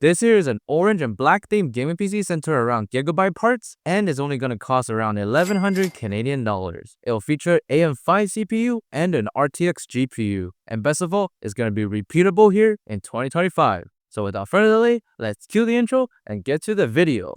This here is an orange and black themed gaming PC centered around Gigabyte parts and is only going to cost around 1100 Canadian dollars. It will feature AM5 CPU and an RTX GPU. And best of all, it's going to be repeatable here in 2025. So without further delay, let's cue the intro and get to the video.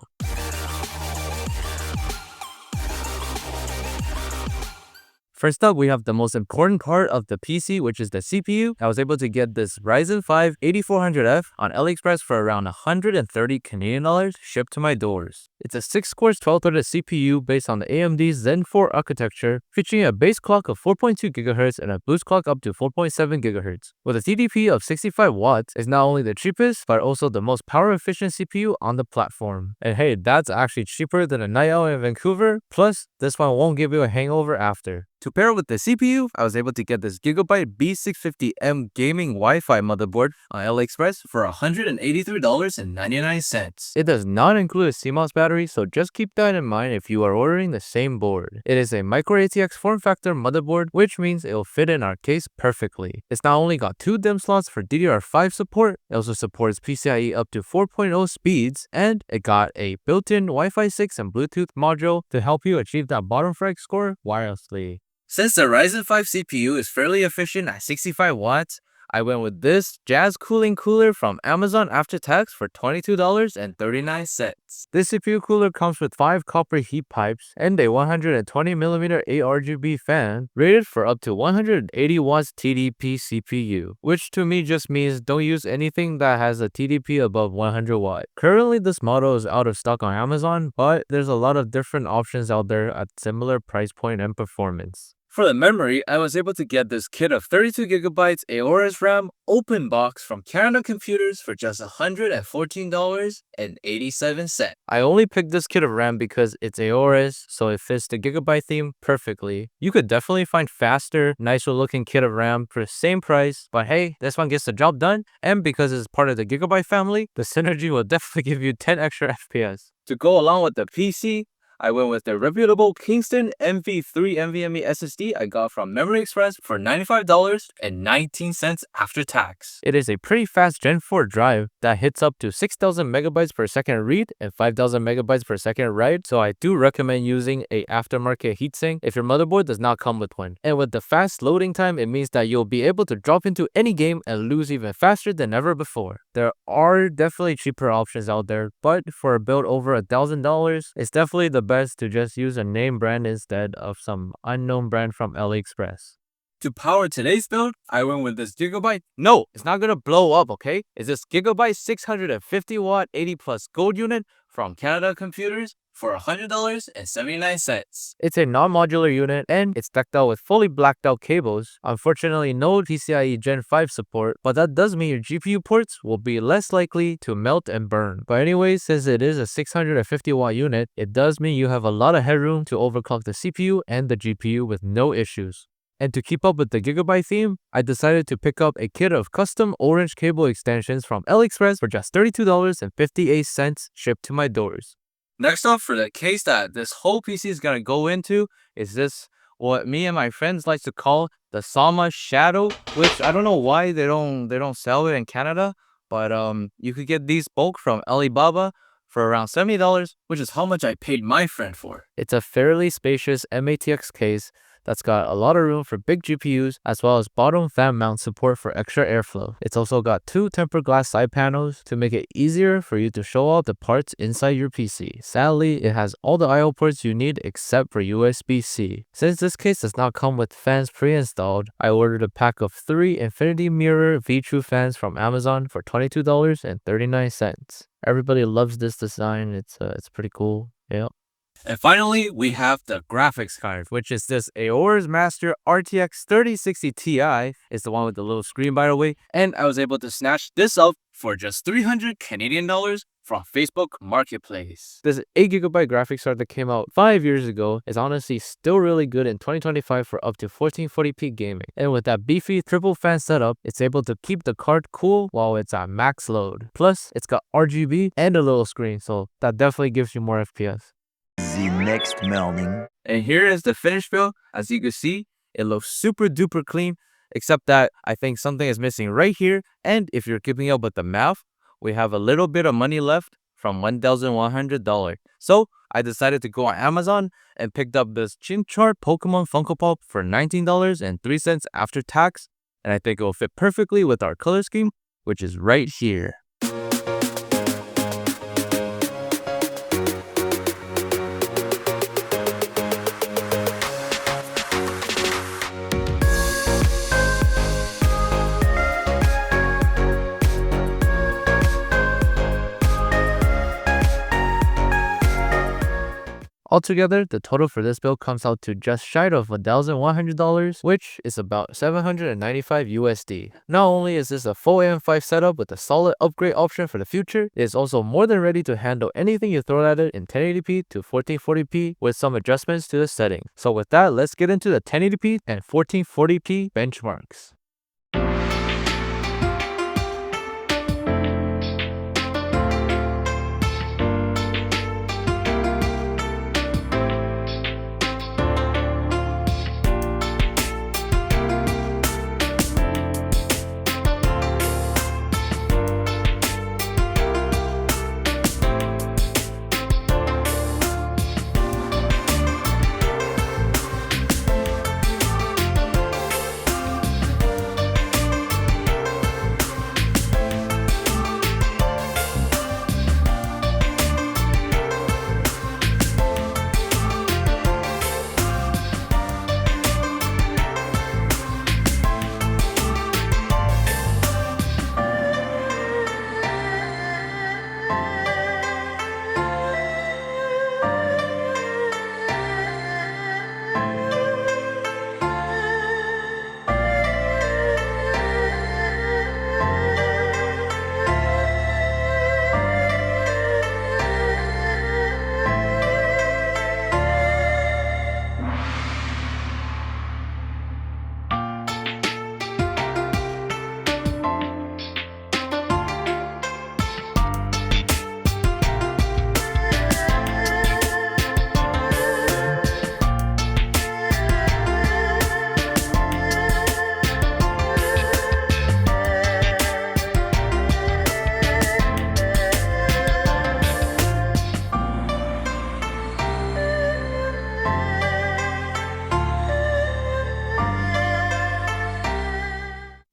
First up, we have the most important part of the PC, which is the CPU. I was able to get this Ryzen 5 8400F on AliExpress for around 130 Canadian dollars shipped to my doors. It's a 6-core 12-threaded CPU based on the AMD Zen 4 architecture, featuring a base clock of 4.2 GHz and a boost clock up to 4.7 GHz. With a TDP of 65 watts, it's not only the cheapest, but also the most power-efficient CPU on the platform. And hey, that's actually cheaper than a night out in Vancouver, plus this one won't give you a hangover after. To pair with the CPU, I was able to get this Gigabyte B650M gaming Wi-Fi motherboard on AliExpress for $183.99. It does not include a CMOS battery, so just keep that in mind if you are ordering the same board. It is a micro ATX form factor motherboard, which means it will fit in our case perfectly. It's not only got 2 DIMM slots for DDR5 support, it also supports PCIe up to 4.0 speeds, and it got a built-in Wi-Fi 6 and Bluetooth module to help you achieve that bottom frag score wirelessly. Since the Ryzen 5 CPU is fairly efficient at 65 watts, I went with this Jazz Cooling Cooler from Amazon after tax for $22.39. This CPU cooler comes with 5 copper heat pipes and a 120mm ARGB fan rated for up to 180 watts TDP CPU, which to me just means don't use anything that has a TDP above 100 watts. Currently, this model is out of stock on Amazon, but there's a lot of different options out there at similar price point and performance. For the memory, I was able to get this kit of 32GB AORUS RAM open box from Canada Computers for just $114.87. I only picked this kit of RAM because it's AORUS, so it fits the Gigabyte theme perfectly. You could definitely find faster, nicer looking kit of RAM for the same price, but hey, this one gets the job done, and because it's part of the Gigabyte family, the synergy will definitely give you 10 extra FPS. To go along with the PC, I went with the reputable Kingston MV3 NVMe SSD I got from Memory Express for $95.19 after tax. It is a pretty fast Gen 4 drive that hits up to 6,000 megabytes per second read and 5,000 megabytes per second write, so I do recommend using a aftermarket heatsink if your motherboard does not come with one. And with the fast loading time, it means that you'll be able to drop into any game and lose even faster than ever before. There are definitely cheaper options out there, but for a build over $1,000, it's definitely the best to just use a name brand instead of some unknown brand from AliExpress. To power today's build, I went with this Gigabyte. No, it's not gonna blow up, okay? It's this Gigabyte 650 watt 80 plus gold unit from Canada Computers for $100.79. It's a non-modular unit and it's decked out with fully blacked out cables. Unfortunately, no PCIe Gen 5 support, but that does mean your GPU ports will be less likely to melt and burn. But anyways, since it is a 650 watt unit, it does mean you have a lot of headroom to overclock the CPU and the GPU with no issues. And to keep up with the Gigabyte theme, I decided to pick up a kit of custom orange cable extensions from AliExpress for just $32.58 shipped to my doors. Next up, for the case that this whole PC is gonna go into, is this what me and my friends like to call the Sama Shadow, which I don't know why they don't sell it in Canada, but you could get these bulk from Alibaba for around $70, which is how much I paid my friend for. It's a fairly spacious MATX case that's got a lot of room for big GPUs, as well as bottom fan mount support for extra airflow. It's also got 2 tempered glass side panels to make it easier for you to show off the parts inside your PC. Sadly, it has all the I/O ports you need except for USB-C. Since this case does not come with fans pre-installed, I ordered a pack of 3 Infinity Mirror V-True fans from Amazon for $22.39. Everybody loves this design. It's pretty cool. Yep. And finally, we have the graphics card, which is this AORUS Master RTX 3060 Ti. It's the one with the little screen, by the way. And I was able to snatch this up for just 300 Canadian dollars from Facebook Marketplace. This 8GB graphics card that came out 5 years ago is honestly still really good in 2025 for up to 1440p gaming. And with that beefy triple fan setup, it's able to keep the card cool while it's at max load. Plus, it's got RGB and a little screen, so that definitely gives you more FPS. The next morning. And here is the finished build. As you can see, it looks super duper clean, except that I think something is missing right here. And if you're keeping up with the math, we have a little bit of money left from $1,100. So I decided to go on Amazon and picked up this Chimchar Pokemon Funko Pop for $19.03 after tax, and I think it will fit perfectly with our color scheme, which is right here. Altogether, the total for this build comes out to just shy of $1,100, which is about 795 USD. Not only is this a full AM5 setup with a solid upgrade option for the future, it is also more than ready to handle anything you throw at it in 1080p to 1440p with some adjustments to the setting. So with that, let's get into the 1080p and 1440p benchmarks.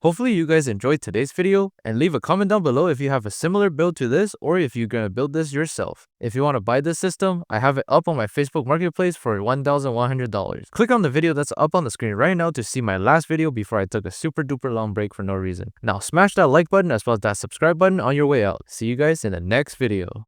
Hopefully you guys enjoyed today's video, and leave a comment down below if you have a similar build to this or if you're gonna build this yourself. If you want to buy this system, I have it up on my Facebook marketplace for $1,100. Click on the video that's up on the screen right now to see my last video before I took a super duper long break for no reason. Now smash that like button as well as that subscribe button on your way out. See you guys in the next video.